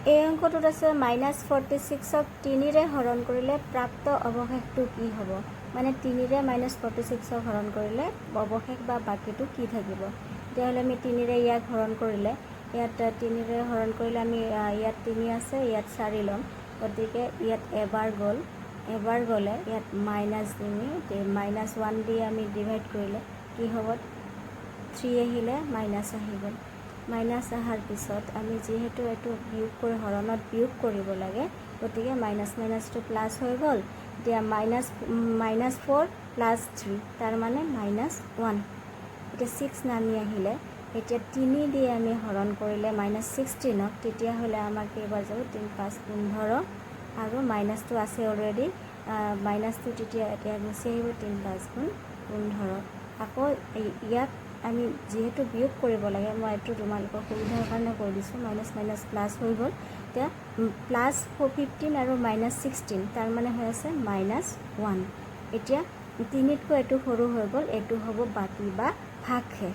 এই অঙ্কটোত আছে -46ক 3ৰে হৰণ কৰিলে প্ৰাপ্ত অৱশেষটো কি হ'ব মানে 3ৰে -46ক হৰণ কৰিলে অৱশেষ বা বাকীটো কি থাকিব তেতিয়াহ'লে আমি 3ৰে ইয়াক হৰণ কৰিলে ইয়াত 3ৰে হৰণ কৰিলে আমি ইয়াত 3 আছে ইয়াত 4 ল'ম গতিকে ইয়াত এবাৰ গ'লে ইয়াত -1 দি আমি ডিভাইড কৰিলে কি হ'ব 3 আহিলে মাইনাছ আহি গ'ল মাইনাছ অহাৰ পিছত আমি যেহেতু এইটো বিয়োগ কৰি হৰণত বিয়োগ কৰিব লাগে গতিকে মাইনাছ মাইনাছটো প্লাছ হৈ গ'ল এতিয়া -4 + 3 তাৰ মানে -1 এতিয়া 6 নামি আহিলে এতিয়া 3 দি আমি হৰণ কৰিলে -16ক তেতিয়াহ'লে আমাৰ কেইবাৰ যাব 3 5 15 আৰু মাইনাছটো আছে অলৰেডি মাইনাছটো তেতিয়া এতিয়া গুচি আহিব 3 5 15 আকৌ ইয়াত আমি যেহেতু বিয়োগ কৰিব লাগে মই এইটো তোমালোকৰ সুবিধাৰ কাৰণে কৰি দিছোঁ মাইনাছ মাইনাছ প্লাছ হৈ গ'ল এতিয়া +15 আৰু -16 তাৰ মানে হৈ আছে -1 এতিয়া 3তকৈ এইটো সৰু হৈ গ'ল এইটো হ'ব বাকী বা ভাগশেষ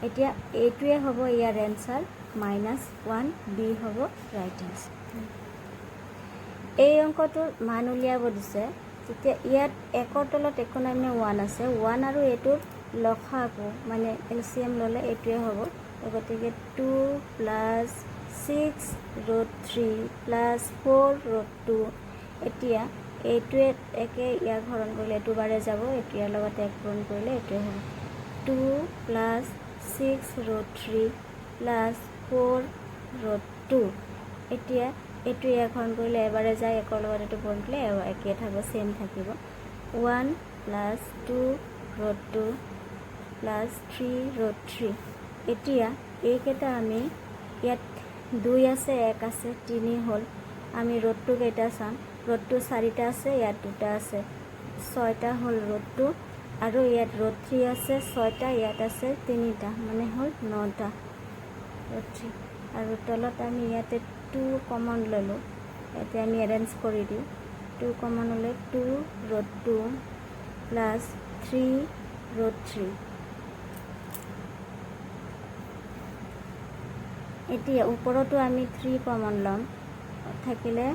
এতিয়া এইটোৱে হ'ব ইয়াৰ এনচাৰ -1 বি হ'ব ৰাইট এনচাৰ এই অংকটোৰ মান উলিয়াব দিছে তেতিয়া ইয়াত 1ৰ তলত একো নাই মানে 1 আছে 1 আৰু এইটোৰ লসাগু মানে এলচিএম ল'লে এইটোৱে হ'ব গতিকে 2 + 6√3 + 4√2 এতিয়া এইটোৱে একে ইয়াক হৰণ কৰিলে এইটো বাৰে যাব এইটো ইয়াৰ লগত এক পূৰণ কৰিলে এইটোৱে হ'ব 2 + 6√3 + 4√2 এতিয়া এইটো ইয়াক হৰণ কৰিলে এবাৰে যায় একৰ লগত এইটো পূৰণ কৰিলে একে থাকিব চেম থাকিব 1 + 2√2 + 3√3 এতিয়া এইকেইটা আমি ইয়াত 2 আছে 1 আছে 3 হ'ল আমি √2 কেইটা চাম √2 4টা আছে ইয়াত 2টা আছে 6টা হ'ল √2 আৰু ইয়াত √3 আছে 6টা ইয়াত আছে 3টা মানে হ'ল 9টা √3 আৰু তলত আমি ইয়াতে 2 কমন ল'লোঁ এতিয়া আমি এৰেঞ্জ কৰি দিওঁ 2 কমন হ'লে 2√2 + 3√3 এতিয়া ওপৰতো আমি 3 কমন ল'ম থাকিলে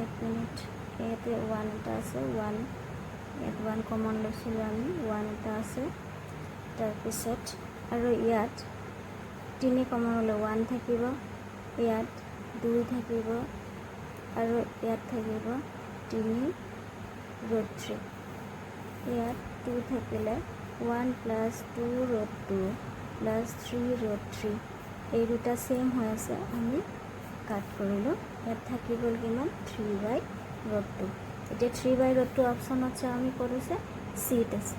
1 মিনিট ইয়াতে 1 এটা আছে 1 ইয়াত 1 কমন লৈছিলোঁ আমি 1 এটা আছে তাৰপিছত আৰু ইয়াত 3 কমন হ'লে 1 থাকিব ইয়াত 2 থাকিব আৰু ইয়াত থাকিব 3√3 ইয়াত 2 থাকিলে 1 + 2√2 + 3√3 এই দুটা সেম হৈ আছে আমি কাট কৰিলোঁ ইয়াত থাকি গ'ল কিমান 3/√2 এতিয়া 3/√2 অপশ্যনত চাওঁ আমি ক'ত আছে চিত আছে